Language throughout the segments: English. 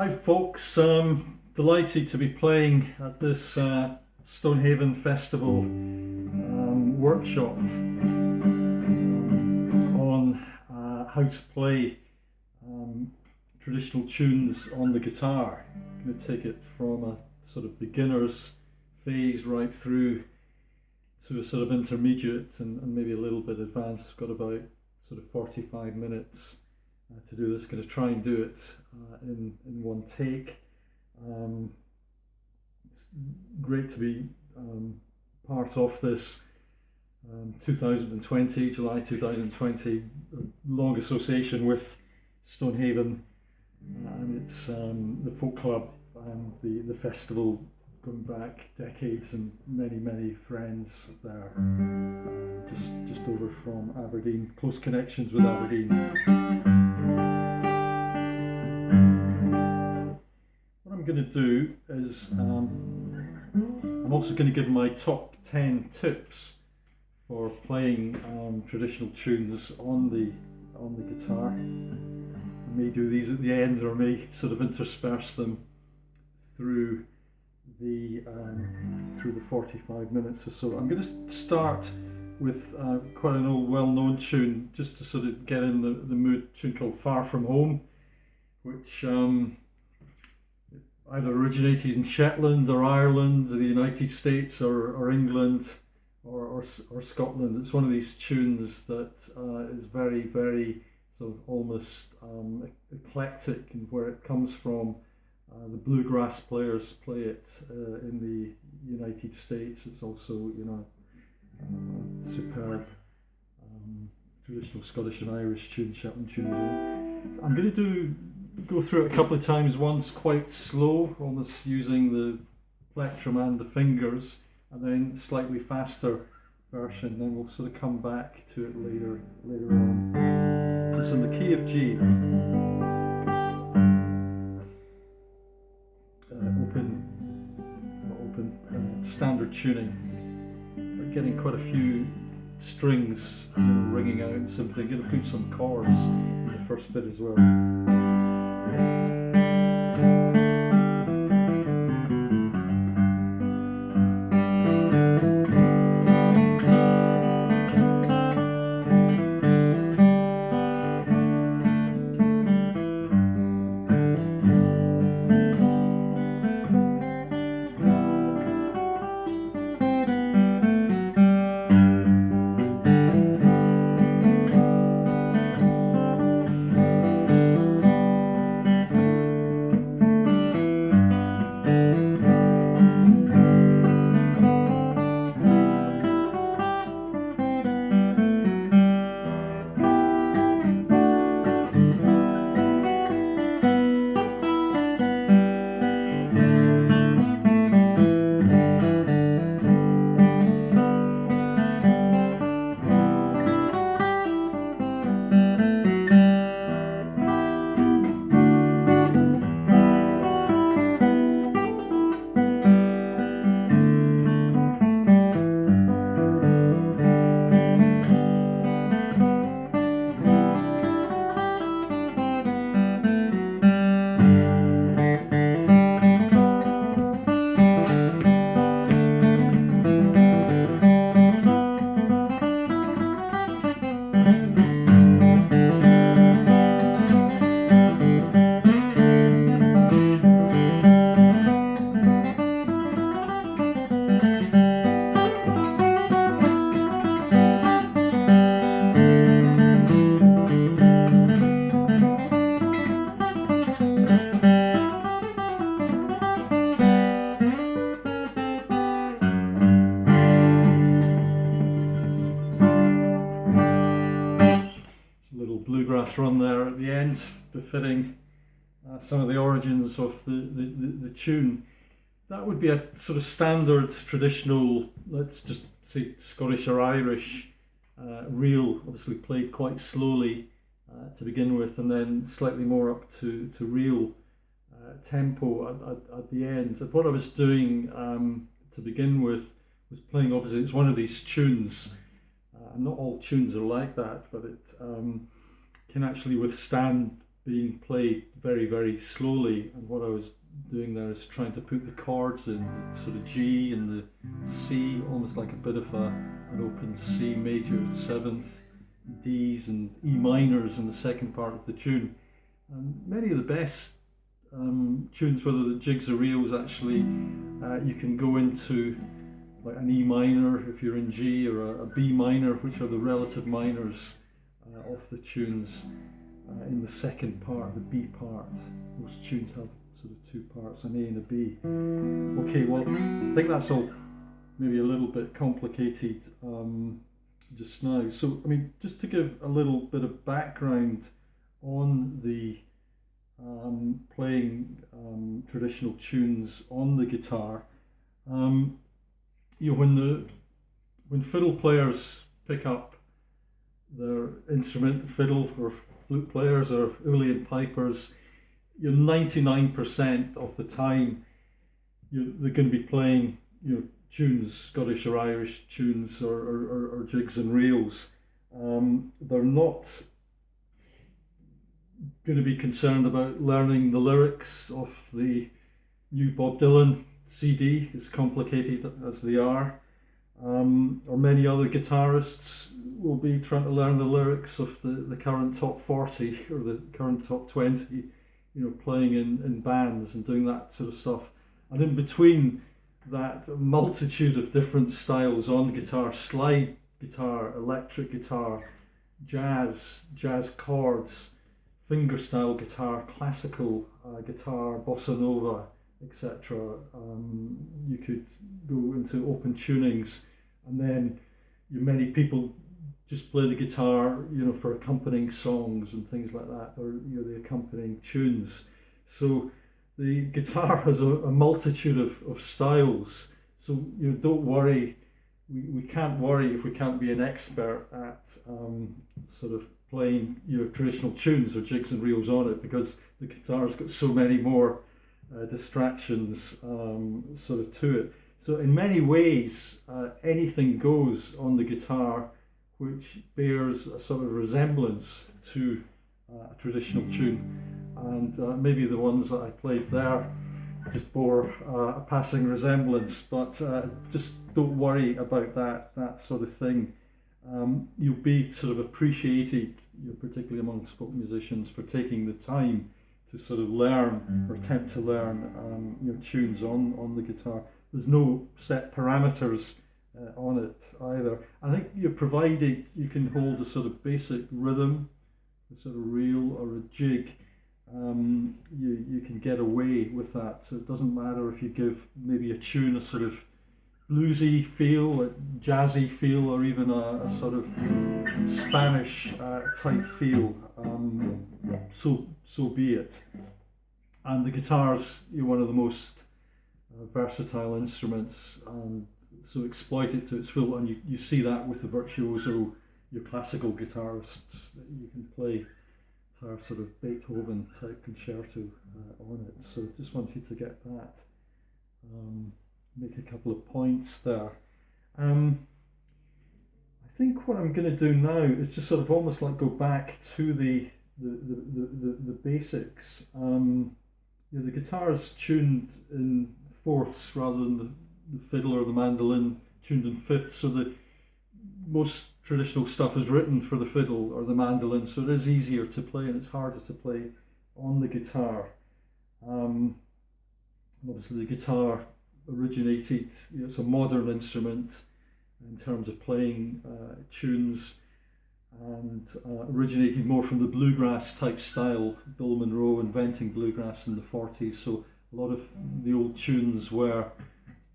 Hi folks, delighted to be playing at this Stonehaven Festival workshop on how to play traditional tunes on the guitar. I'm going to take it from a sort of beginner's phase right through to a sort of intermediate and maybe a little bit advanced. I've got about sort of 45 minutes to do this. Going to try and do it in one take. It's great to be part of this 2020, July 2020, long association with Stonehaven, and it's the folk club and the festival going back decades, and many friends there, just over from Aberdeen, close connections with Aberdeen. What I'm going to do is I'm also going to give my top 10 tips for playing traditional tunes on the guitar. I may do these at the end, or may sort of intersperse them through the 45 minutes or so. I'm going to start with quite an old well-known tune, just to sort of get in the mood, a tune called Far From Home, which either originated in Shetland or Ireland, or the United States, or England, or Scotland. It's one of these tunes that is very sort of almost eclectic in where it comes from. The Bluegrass players play it in the United States. It's also, superb traditional Scottish and Irish tune, Shetland tunes. I'm going to go through it a couple of times, once quite slow, almost using the plectrum and the fingers, and then slightly faster version. Then we'll sort of come back to it later on. So it's in the key of G. Open standard tuning, but getting quite a few strings ringing out. Simply going to put some chords in the first bit as well. Bluegrass run there at the end, befitting some of the origins of the tune. That would be a sort of standard traditional, let's just say Scottish or Irish reel, obviously played quite slowly to begin with, and then slightly more up to reel tempo at the end. And what I was doing to begin with was playing, obviously it's one of these tunes, not all tunes are like that, but it can actually withstand being played very, very slowly, and what I was doing there is trying to put the chords in sort of G and the C, almost like a bit of an open C major seventh, Ds and E minors in the second part of the tune. And many of the best tunes, whether the jigs or reels, actually you can go into like an E minor if you're in G, or a B minor, which are the relative minors of the tunes in the second part, the B part. Most tunes have sort of two parts, an A and a B. Okay, well, I think that's all maybe a little bit complicated just now. So, I mean, just to give a little bit of background on the playing traditional tunes on the guitar, you know, when fiddle players pick up their instrument, fiddle or flute players or uilleann pipers, you're 99% of the time they're going to be playing, you know, tunes, Scottish or Irish tunes, or jigs and reels. They're not going to be concerned about learning the lyrics of the new Bob Dylan CD, as complicated as they are. Or many other guitarists will be trying to learn the lyrics of the current top 40 or the current top 20, you know, playing in bands and doing that sort of stuff. And in between that multitude of different styles on guitar, slide guitar, electric guitar, jazz chords, fingerstyle guitar, classical guitar, bossa nova, etc. You could go into open tunings, and then many people just play the guitar, you know, for accompanying songs and things like that, or, you know, the accompanying tunes. So the guitar has a multitude of styles. So, you know, don't worry. We can't worry if we can't be an expert at sort of playing, you know, traditional tunes or jigs and reels on it, because the guitar's got so many more distractions sort of to it. So in many ways, anything goes on the guitar which bears a sort of resemblance to a traditional tune, and maybe the ones that I played there just bore a passing resemblance, but just don't worry about that sort of thing. You'll be sort of appreciated, you know, particularly among folk musicians, for taking the time to sort of learn or attempt to learn you know, tunes on the guitar. There's no set parameters on it either. I think you're provided you can hold a sort of basic rhythm, a sort of reel or a jig, you can get away with that. So it doesn't matter if you give maybe a tune a sort of bluesy feel, a jazzy feel, or even a sort of Spanish type feel. So be it. And the guitar's, you know, one of the most versatile instruments, and so exploit it to its full. And you see that with the virtuoso, your classical guitarists, that you can play a sort of Beethoven type concerto on it. So just wanted to get that. Make a couple of points there. I think what I'm going to do now is just sort of almost like go back to the basics. You know, the guitar is tuned in fourths rather than the fiddle or the mandolin tuned in fifths. So the most traditional stuff is written for the fiddle or the mandolin, so it is easier to play and it's harder to play on the guitar. Obviously the guitar originated, you know, it's a modern instrument in terms of playing tunes, and originated more from the bluegrass type style, Bill Monroe inventing bluegrass in the 40s, so a lot of the old tunes were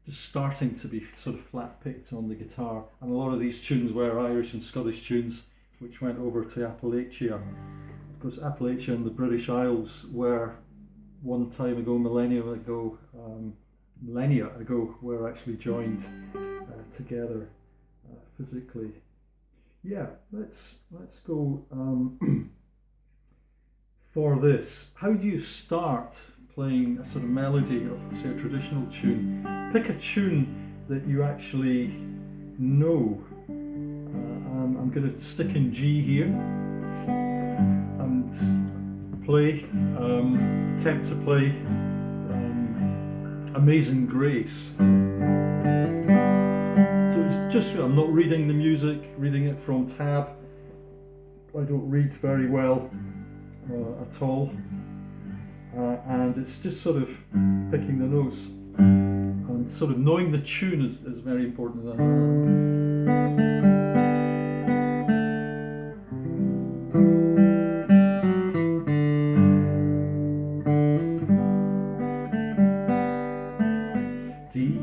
just starting to be sort of flat picked on the guitar, and a lot of these tunes were Irish and Scottish tunes which went over to Appalachia, because Appalachia and the British Isles were one time ago, millennia ago, were actually joined together physically. Yeah, let's go for this. How do you start playing a sort of melody of, say, a traditional tune? Pick a tune that you actually know. I'm going to stick in G here and play, attempt to play Amazing Grace. So it's just, I'm not reading the music, reading it from tab. I don't read very well at all. And it's just sort of picking the notes. And sort of knowing the tune is very important. D.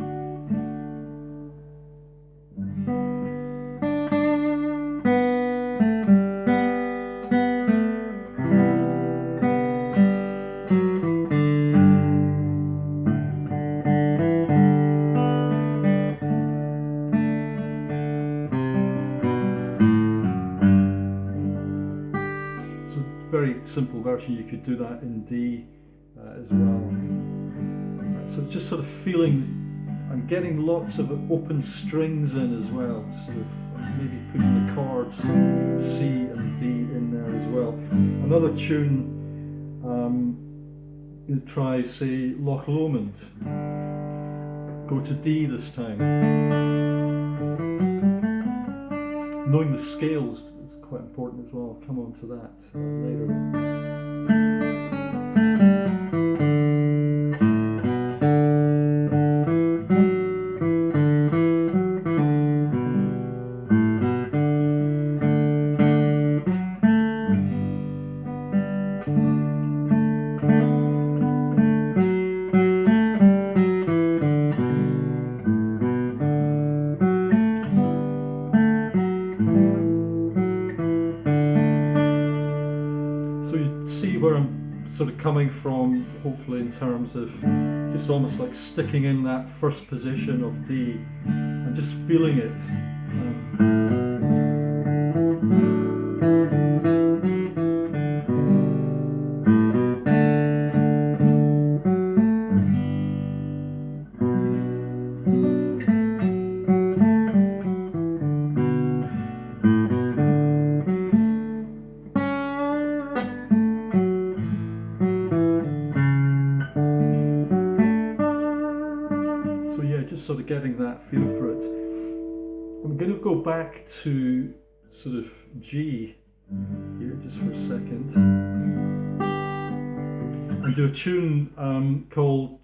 Very simple version, you could do that in D as well. So it's just sort of feeling, I'm getting lots of open strings in as well, sort of maybe putting the chords C and D in there as well. Another tune, you try, say, Loch Lomond. Go to D this time. Knowing the scales is quite important as well. I'll come on to that later. Sort of coming from, hopefully, in terms of just almost like sticking in that first position of D and just feeling it. Sort of getting that feel for it. I'm going to go back to sort of G here just for a second and do a tune called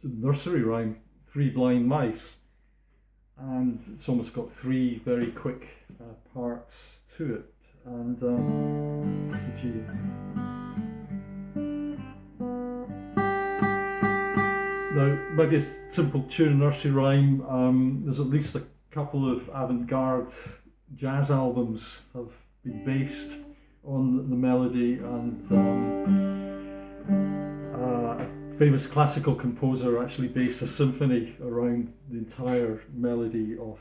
Nursery Rhyme, Three Blind Mice, and it's almost got three very quick parts to it, and it's the G. Now, maybe a simple tune, nursery rhyme. There's at least a couple of avant-garde jazz albums have been based on the melody, and a famous classical composer actually based a symphony around the entire melody of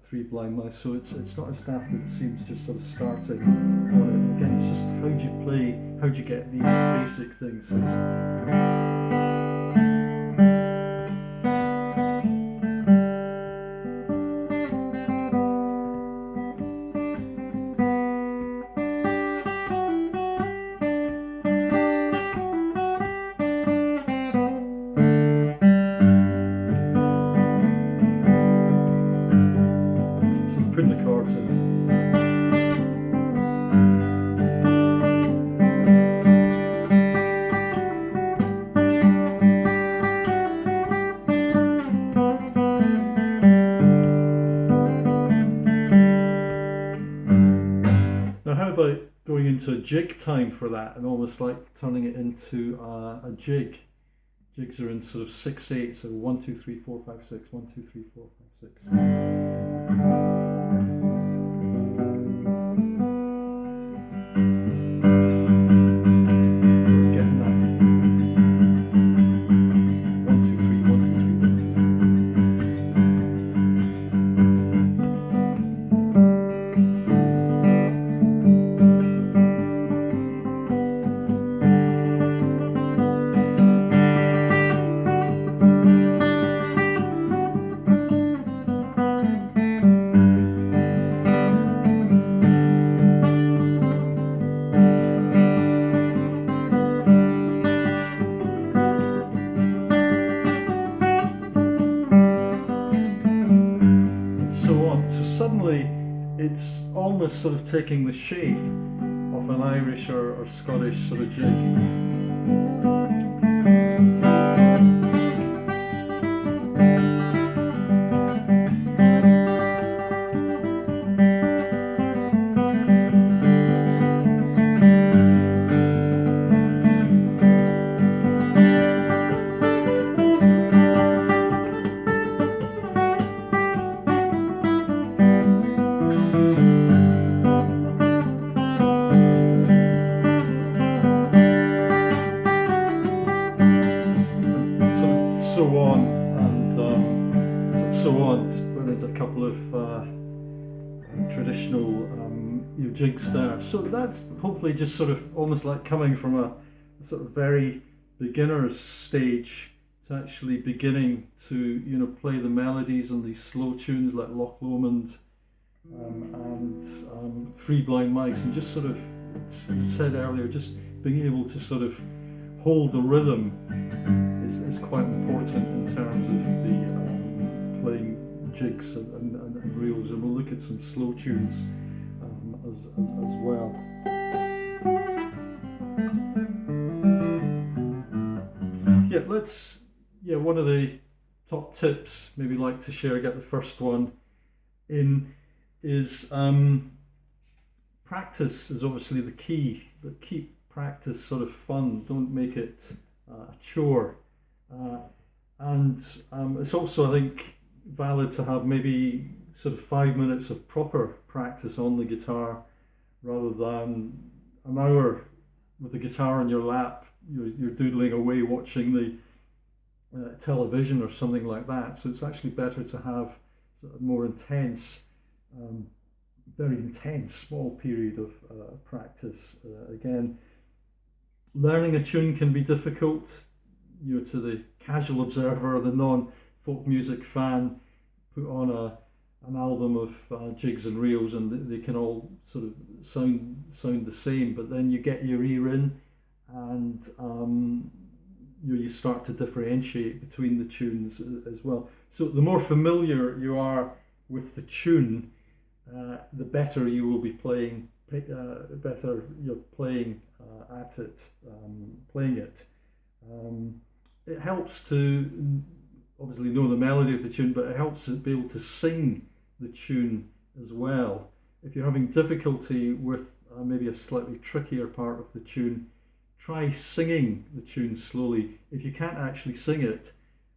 Three Blind Mice. So it's not as daft as it seems, just sort of starting on it. Again, it's just how do you play, how do you get these basic things. Putting the chords in. Now, how about going into a jig time for that, and almost like turning it into a jig? Jigs are in sort of 6/8, so 1 2 3 4 5 6, 1 2 3 4 5 6. it's almost sort of taking the shape of an Irish or Scottish sort of jig. Traditional jigs there. So that's hopefully just sort of almost like coming from a sort of very beginner's stage to actually beginning to play the melodies on these slow tunes like Loch Lomond and Three Blind Mice, and just sort of, as said earlier, just being able to sort of hold the rhythm is quite important in terms of the playing jigs and reels, and we'll look at some slow tunes as well. One of the top tips maybe like to share, get the first one in, is practice is obviously the key, but keep practice sort of fun, don't make it a chore, and it's also, I think, valid to have maybe sort of 5 minutes of proper practice on the guitar rather than an hour with the guitar on your lap. You're doodling away watching the television or something like that. So it's actually better to have sort of more intense, very intense small period of practice. Again, learning a tune can be difficult. To the casual observer or the non-folk music fan, put on an album of jigs and reels, and they can all sort of sound the same, but then you get your ear in, and you start to differentiate between the tunes as well. So the more familiar you are with the tune, the better you will be playing, better you're playing at it, playing it. It helps to obviously know the melody of the tune, but it helps to be able to sing the tune as well. If you're having difficulty with maybe a slightly trickier part of the tune, try singing the tune slowly. If you can't actually sing it,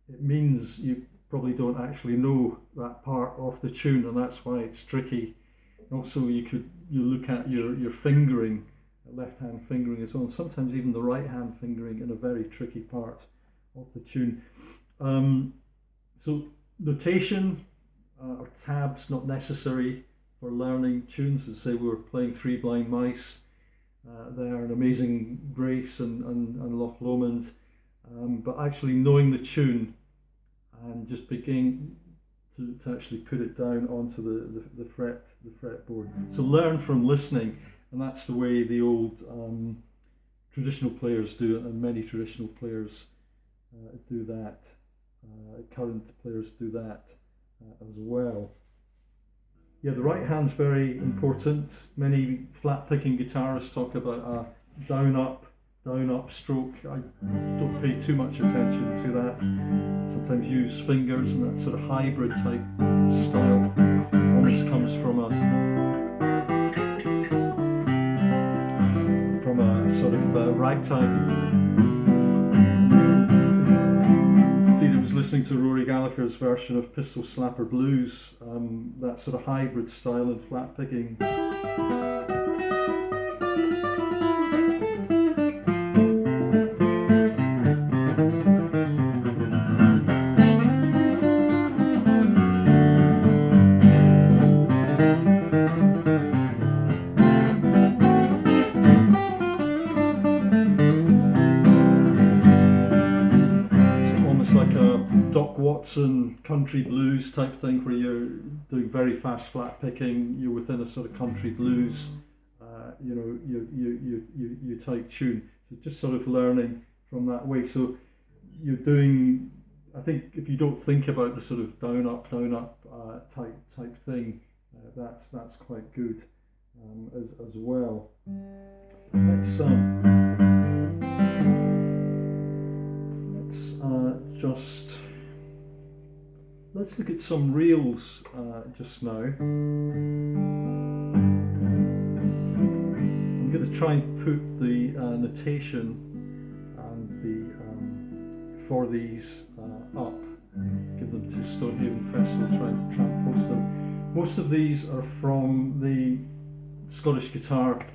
it means you probably don't actually know that part of the tune, and that's why it's tricky. Also, you look at your fingering, left hand fingering as well, and sometimes even the right hand fingering in a very tricky part of the tune. So notation or tabs not necessary for learning tunes. As I say, we were playing Three Blind Mice there, an Amazing Grace and Loch Lomond, but actually knowing the tune and just beginning to actually put it down onto the fretboard. So learn from listening, and that's the way the old traditional players do it, and many traditional players do that. Current players do that as well. The right hand's very important. Many flat picking guitarists talk about a down up stroke. I don't pay too much attention to that. Sometimes use fingers, and that sort of hybrid type style almost comes from a sort of ragtime. I was listening to Rory Gallagher's version of Pistol Slapper Blues, that sort of hybrid style in flat picking. Country blues type thing, where you're doing very fast flat picking, you're within a sort of country blues, you type tune. So just sort of learning from that way. So you're doing, I think, if you don't think about the sort of down up type thing, That's quite good as well. Let's look at some reels just now. I'm going to try and put the notation and the for these up. Give them to Stonehaven Festival. Try and post them. Most of these are from the Scottish Guitar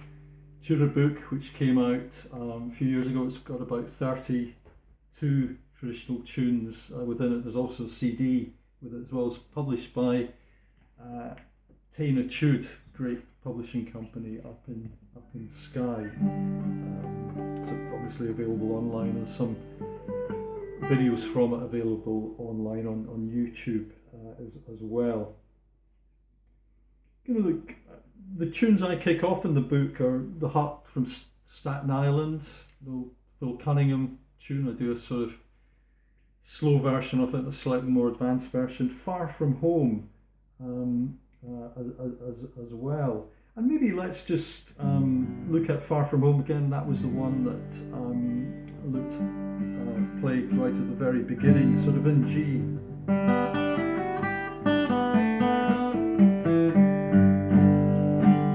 Tutor book, which came out a few years ago. It's got about 32 traditional tunes within it. There's also a CD with it as well. It's published by Taina Tude, great publishing company up in Skye. It's obviously available online, and some videos from it available online on YouTube as well. Gonna look. The tunes I kick off in the book are The Hut from Staten Island, the Phil Cunningham tune. I do a sort of slow version of it, a slightly more advanced version. Far From Home as well. And maybe let's just look at Far From Home again. That was the one that played right at the very beginning, sort of in G.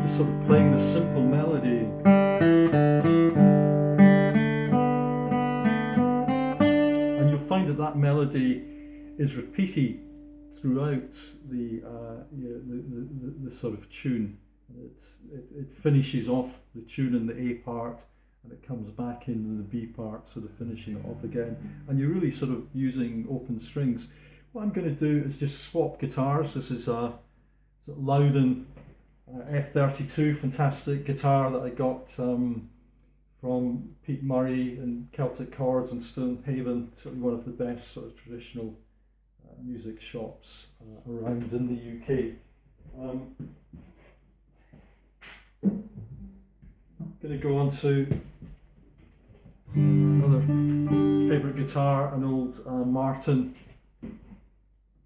Just sort of playing the simple melody. And you'll find that melody is repeated throughout the sort of tune. It finishes off the tune in the A part, and it comes back in the B part, sort of finishing it off again. And you're really sort of using open strings. What I'm going to do is just swap guitars. This is a Loudon F32, fantastic guitar that I got from Pete Murray and Celtic Chords in Stonehaven, certainly one of the best sort of traditional music shops around in the UK. Going to go on to another favourite guitar, an old Martin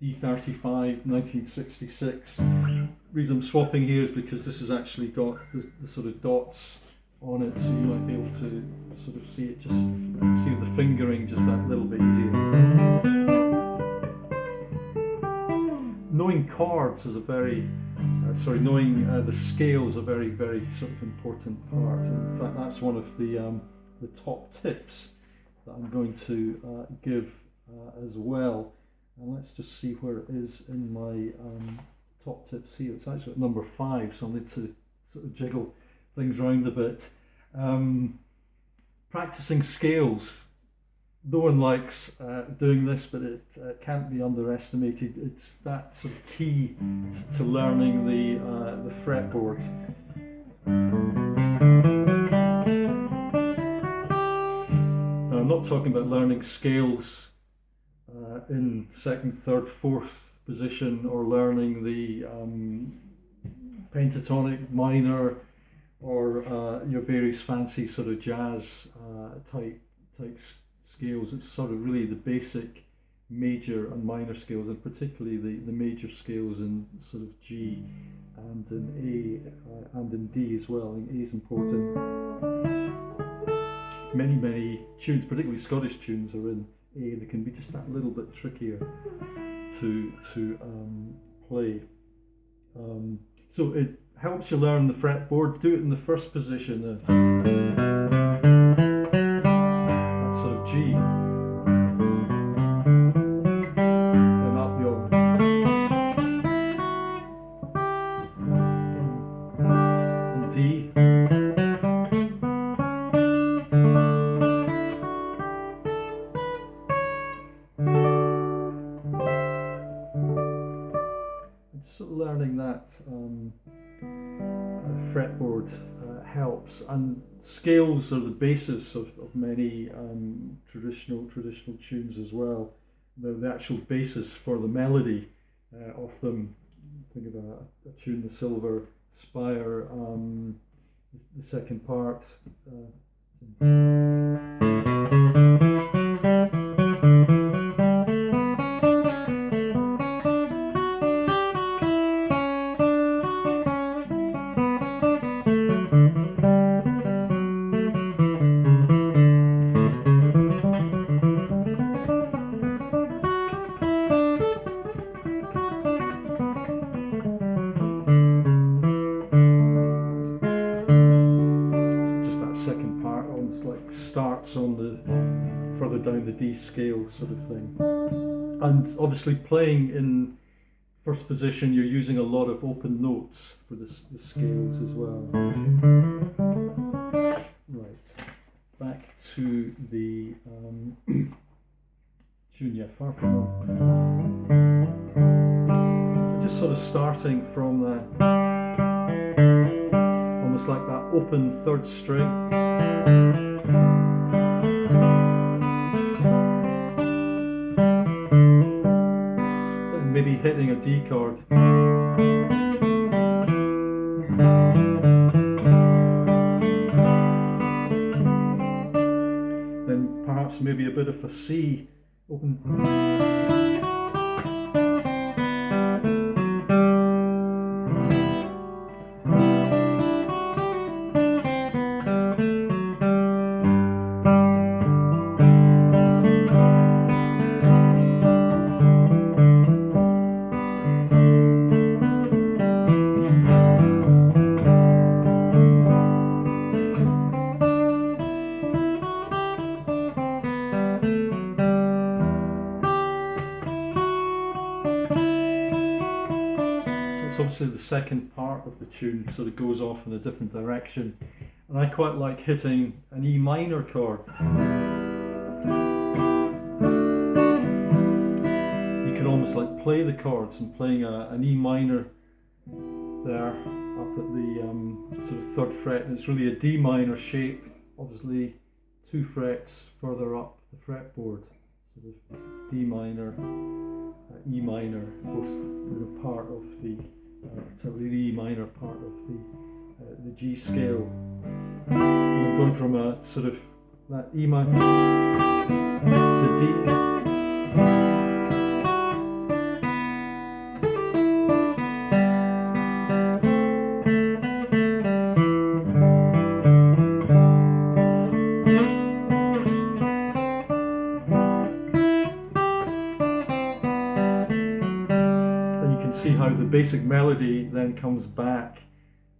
D35 1966. The reason I'm swapping here is because this has actually got the sort of dots on it, so you might be able to sort of see it, just see the fingering just that little bit easier. Knowing chords is a very knowing the scale is a very, very sort of important part. And in fact, that's one of the top tips that I'm going to give as well. And let's just see where it is in my top tips here. It's actually at number 5, so I'll need to sort of jiggle things around a bit. Practicing scales. No one likes doing this, but it can't be underestimated. It's that sort of key to learning the fretboard. Now, I'm not talking about learning scales in 2nd, 3rd, 4th position, or learning the pentatonic minor, or your various fancy sort of jazz type scales. It's sort of really the basic major and minor scales, and particularly the major scales in sort of G and in A and in D as well. I think A is important. Many tunes, particularly Scottish tunes, are in A. They can be just that little bit trickier to play. So it helps you learn the fretboard. Do it in the 1st position. G. Then up the on. And D. And just sort of learning that fretboard helps. And scales are the basis of many traditional tunes as well. They're the actual basis for the melody of them. Think of a tune, the Silver Spire, the 2nd part. starts on the further down the D scale sort of thing. And obviously playing in first position, you're using a lot of open notes for the scales as well. Right, back to the tune, yeah, Far From Home. So just sort of starting from that, almost like that open third string. Then maybe hitting a D chord. Then perhaps maybe a bit of a C, open. Obviously the second part of the tune sort of goes off in a different direction, and I quite like hitting an E minor chord. You can almost like play the chords and playing an E minor there up at the sort of third fret, and it's really a D minor shape, obviously 2 frets further up the fretboard, sort of D minor, E minor, both part of the certainly the E minor part of the G scale. And I'm going from a sort of that E minor to D. See how the basic melody then comes back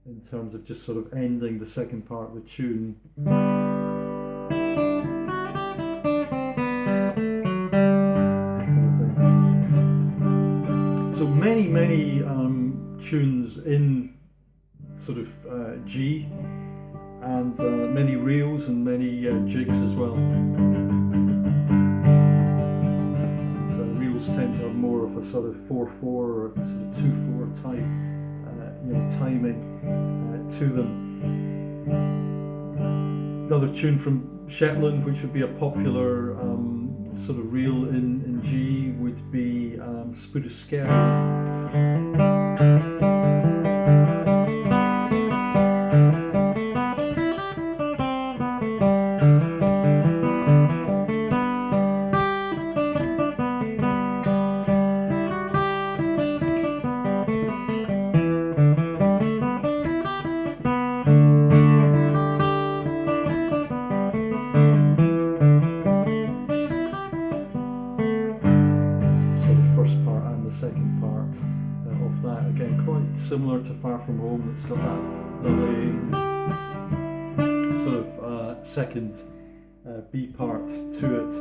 in terms of just sort of ending the second part of the tune. So many tunes in sort of G, and many reels and many jigs as well. Tend to have more of a sort of 4/4 or sort of 2/4 type, timing to them. Another tune from Shetland, which would be a popular sort of reel in G, would be Spootiskerry. Similar to Far From Home, it's got that lovely sort of second B part to it.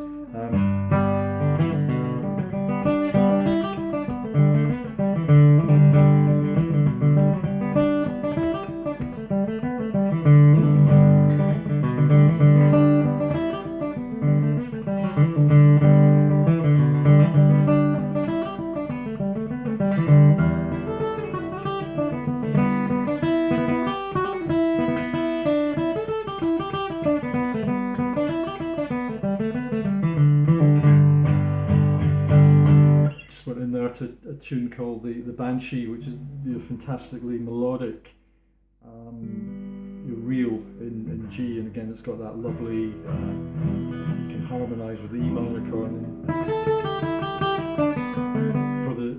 A tune called the Banshee, which is fantastically melodic reel in G, and again it's got that lovely you can harmonise with the E minor chord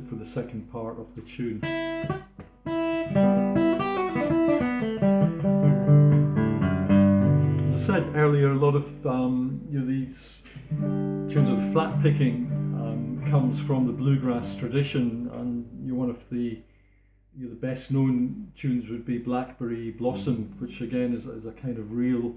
for the second part of the tune. As I said earlier, a lot of these tunes of flat picking comes from the Bluegrass tradition, and one of the best known tunes would be Blackberry Blossom, which again is a kind of real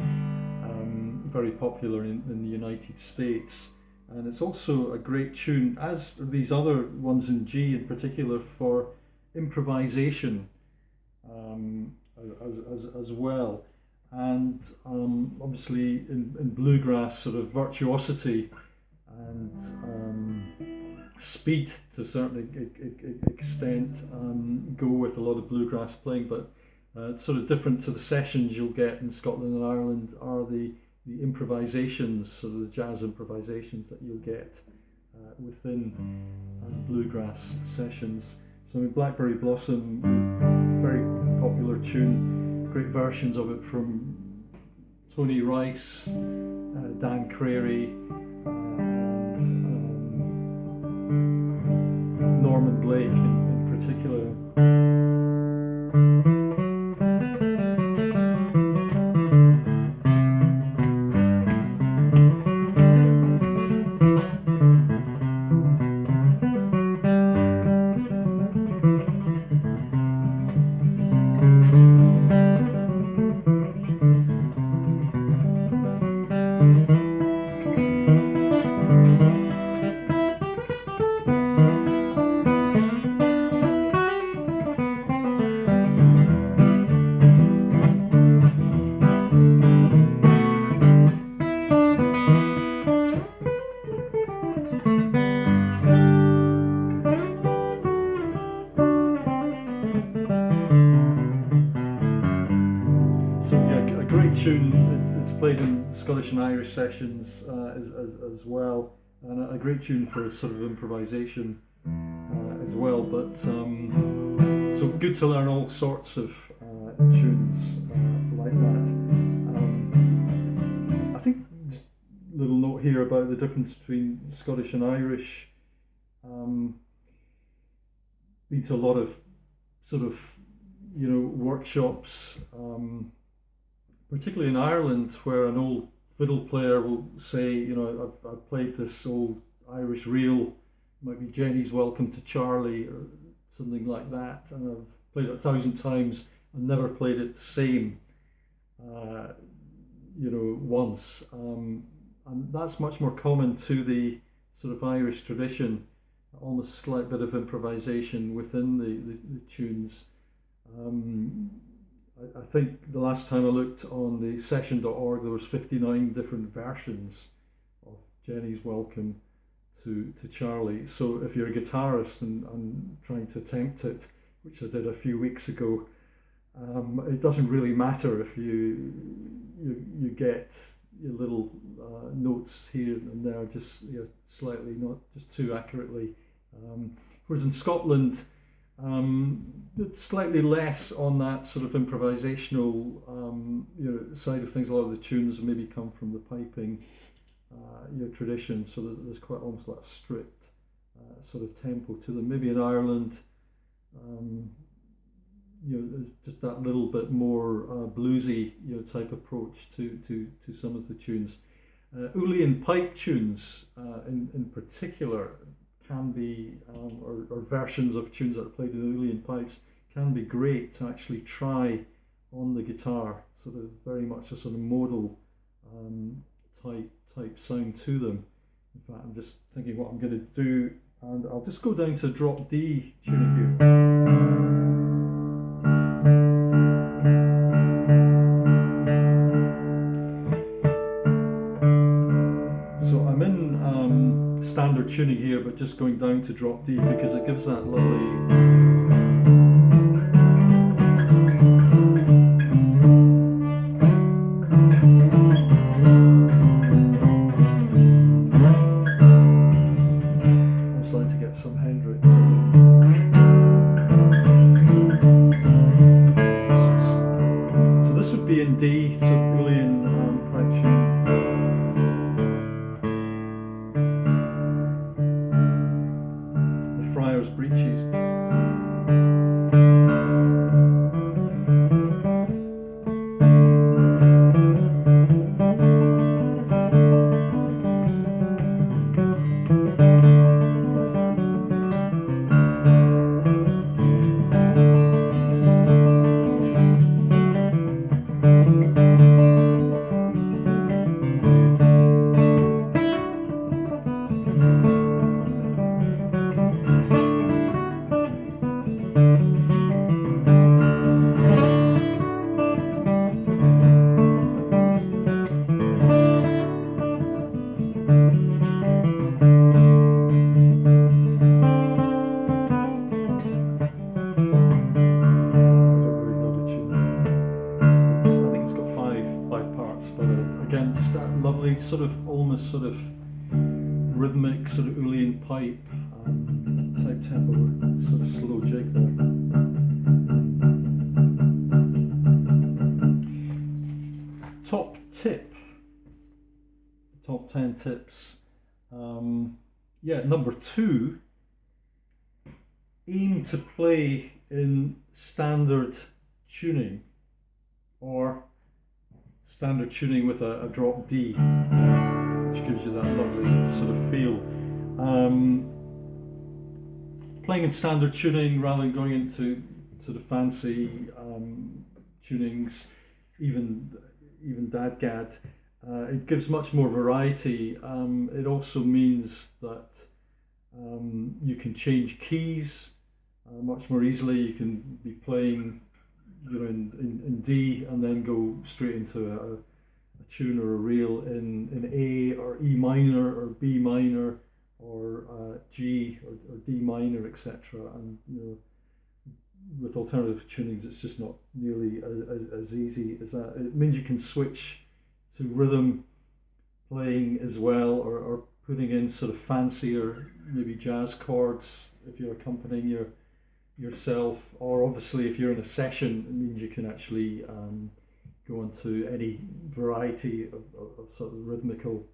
very popular in the United States, and it's also a great tune, as these other ones in G in particular, for improvisation as well. And obviously in bluegrass, sort of virtuosity and speed to a certain extent go with a lot of bluegrass playing, but sort of different to the sessions you'll get in Scotland and Ireland are the improvisations, sort of the jazz improvisations that you'll get within bluegrass sessions. So in Blackberry Blossom, very popular tune, great versions of it from Tony Rice, Dan Crary, and Norman Blake in particular. Tune. It's played in Scottish and Irish sessions as well, and a great tune for sort of improvisation as well. But so good to learn all sorts of tunes like that. I think just a little note here about the difference between Scottish and Irish. Been to a lot of sort of workshops. Particularly in Ireland, where an old fiddle player will say, I've played this old Irish reel, might be Jenny's Welcome to Charlie or something like that, and I've played it 1,000 times and never played it the same, once. And that's much more common to the sort of Irish tradition, almost a slight bit of improvisation within the tunes. I think the last time I looked on the session.org, there was 59 different versions of Jenny's Welcome to Charlie. So if you're a guitarist and trying to attempt it, which I did a few weeks ago, it doesn't really matter if you get your little notes here and there, just slightly, not just too accurately. Whereas in Scotland, it's slightly less on that sort of improvisational side of things. A lot of the tunes maybe come from the piping tradition, so there's quite almost like a strict sort of tempo to them. Maybe in Ireland, there's just that little bit more bluesy type approach to some of the tunes. Uilleann pipe tunes in particular can be, or versions of tunes that are played in Uilleann pipes can be great to actually try on the guitar, sort of very much a sort of modal type sound to them. In fact, I'm just thinking what I'm going to do, and I'll just go down to drop D tuning here. Standard tuning here, but just going down to drop D because it gives that lovely I'm starting to get some Hendrix. So this would be in D, so Uilleann pipe tune. Friar's Breeches. Sort of almost sort of rhythmic, sort of Uilleann pipe type tempo, sort of slow jig there. Top tip, top 10 tips. Yeah, number 2, aim to play in standard tuning or standard tuning with a drop D, which gives you that lovely sort of feel. Playing in standard tuning rather than going into sort of fancy tunings, even dadgad, it gives much more variety. It also means that you can change keys much more easily. You can be playing in D and then go straight into a tune or a reel in A or E minor or B minor or G or D minor, etc. And with alternative tunings, it's just not nearly as easy as that. It means you can switch to rhythm playing as well, or putting in sort of fancier maybe jazz chords if you're accompanying yourself, or obviously if you're in a session, it means you can actually go into any variety of sort of rhythmical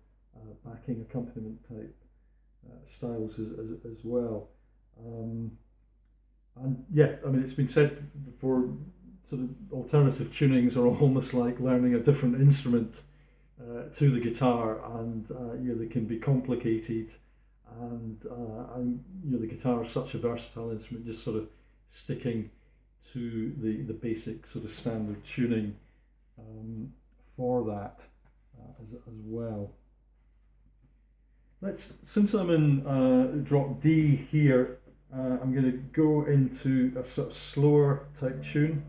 backing accompaniment type styles as well. And yeah, I mean, it's been said before, sort of alternative tunings are almost like learning a different instrument to the guitar, and they can be complicated, and the guitar is such a versatile instrument. Just sort of sticking to the basic sort of standard tuning for that as well. Since I'm in drop D here, I'm going to go into a sort of slower type tune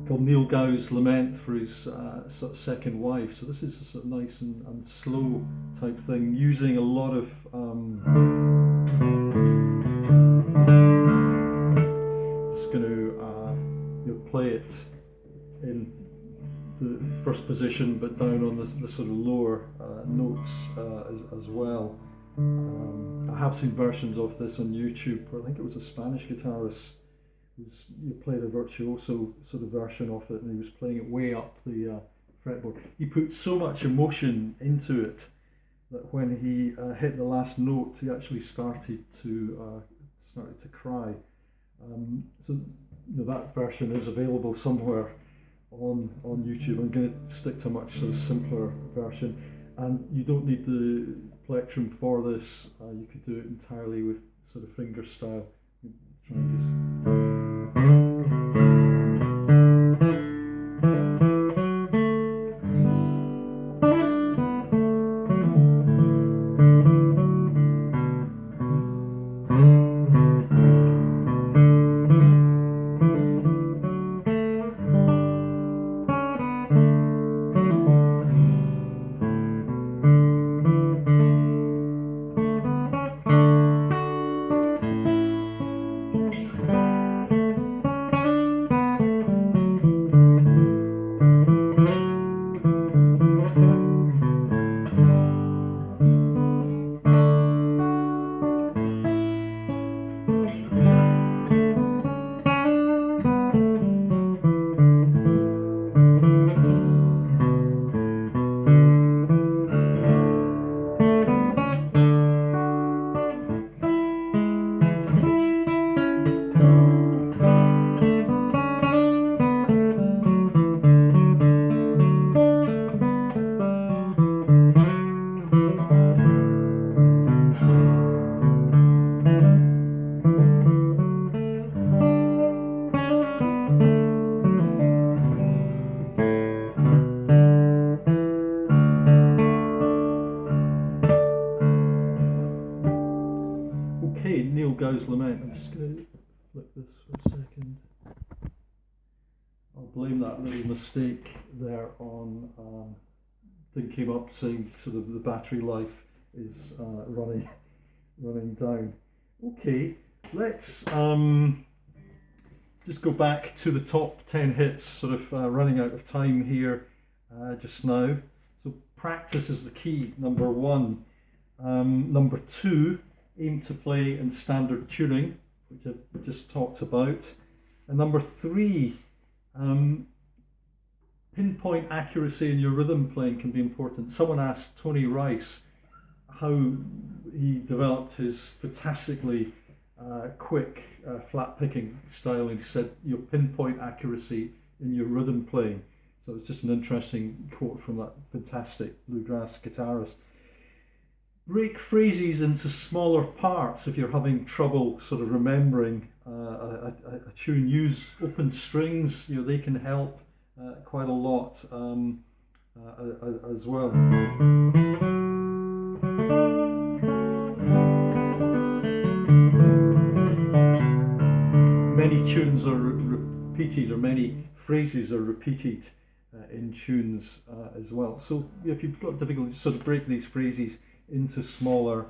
called Niel Gow's Lament for his sort of second wife. So this is a sort of nice and slow type thing, using a lot of just going to play it in the first position, but down on the sort of lower notes as well. I have seen versions of this on YouTube where I think it was a Spanish guitarist who played a virtuoso sort of version of it, and he was playing it way up the fretboard. He put so much emotion into it that when he hit the last note, he actually started to cry. So that version is available somewhere on YouTube. I'm going to stick to a much sort of simpler version, and you don't need the plectrum for this. You could do it entirely with sort of finger style. Try and just. Lament. I'm just going to flip this for a second. I'll blame that little mistake there on thing came up saying sort of the battery life is running down. Okay, let's just go back to the top 10 hits, sort of running out of time here just now. So practice is the key, number 1. Number 2, aim to play in standard tuning, which I've just talked about. And number 3, pinpoint accuracy in your rhythm playing can be important. Someone asked Tony Rice how he developed his fantastically quick flat picking style, and he said your pinpoint accuracy in your rhythm playing. So it's just an interesting quote from that fantastic bluegrass guitarist. Break phrases into smaller parts if you're having trouble sort of remembering a tune. Use open strings, you know, they can help quite a lot as well. Many tunes are repeated, or many phrases are repeated in tunes as well. So if you've got difficulty, sort of break these phrases into smaller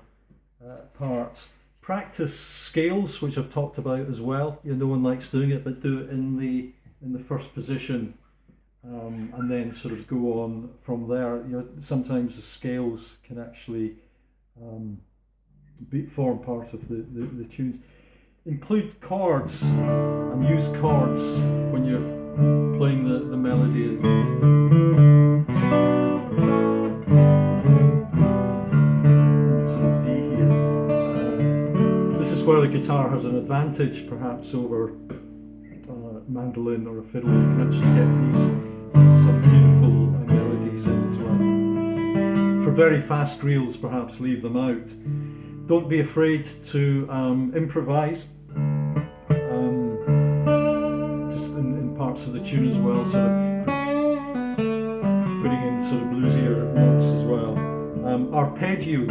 parts. Practice scales, which I've talked about as well. You know, no one likes doing it, but do it in the first position, and then sort of go on from there. You know, sometimes the scales can actually form part of the tunes. Include chords and use chords when you're playing the melody. Sort of D here. This is where the guitar has an advantage, perhaps, over mandolin or a fiddle. You can actually get these some beautiful melodies in as well. For very fast reels, perhaps leave them out. Don't be afraid to improvise, just in parts of the tune as well, sort of putting in sort of bluesier notes as well. Arpeggio.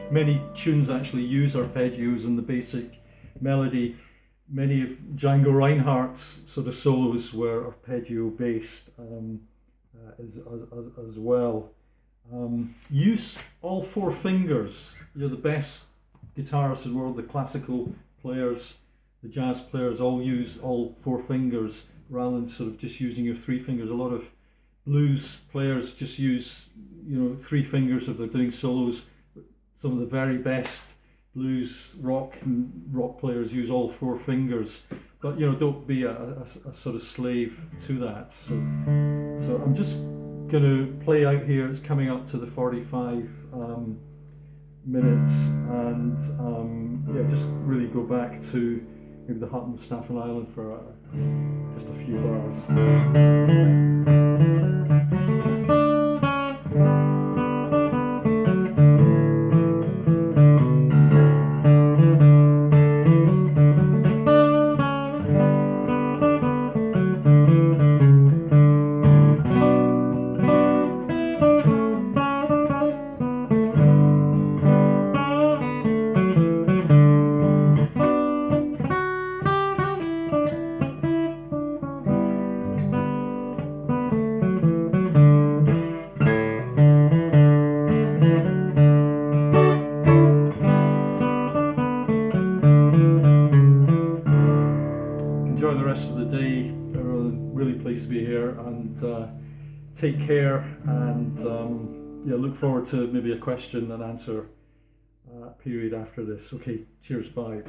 Many tunes actually use arpeggios in the basic melody. Many of Django Reinhardt's sort of solos were arpeggio based as well. Use all 4 fingers. You're the best guitarists in the world. The classical players, the jazz players, all use all 4 fingers rather than sort of just using your 3 fingers. A lot of blues players just use, you know, 3 fingers if they're doing solos. Some of the very best blues rock players use all 4 fingers, but you know, don't be a sort of slave to that. So I'm just going to play out here. It's coming up to the 45 minutes, and yeah, just really go back to maybe the hut on Staffin Island for just a few bars. Take care, and yeah, look forward to maybe a question and answer period after this. Okay, cheers, bye.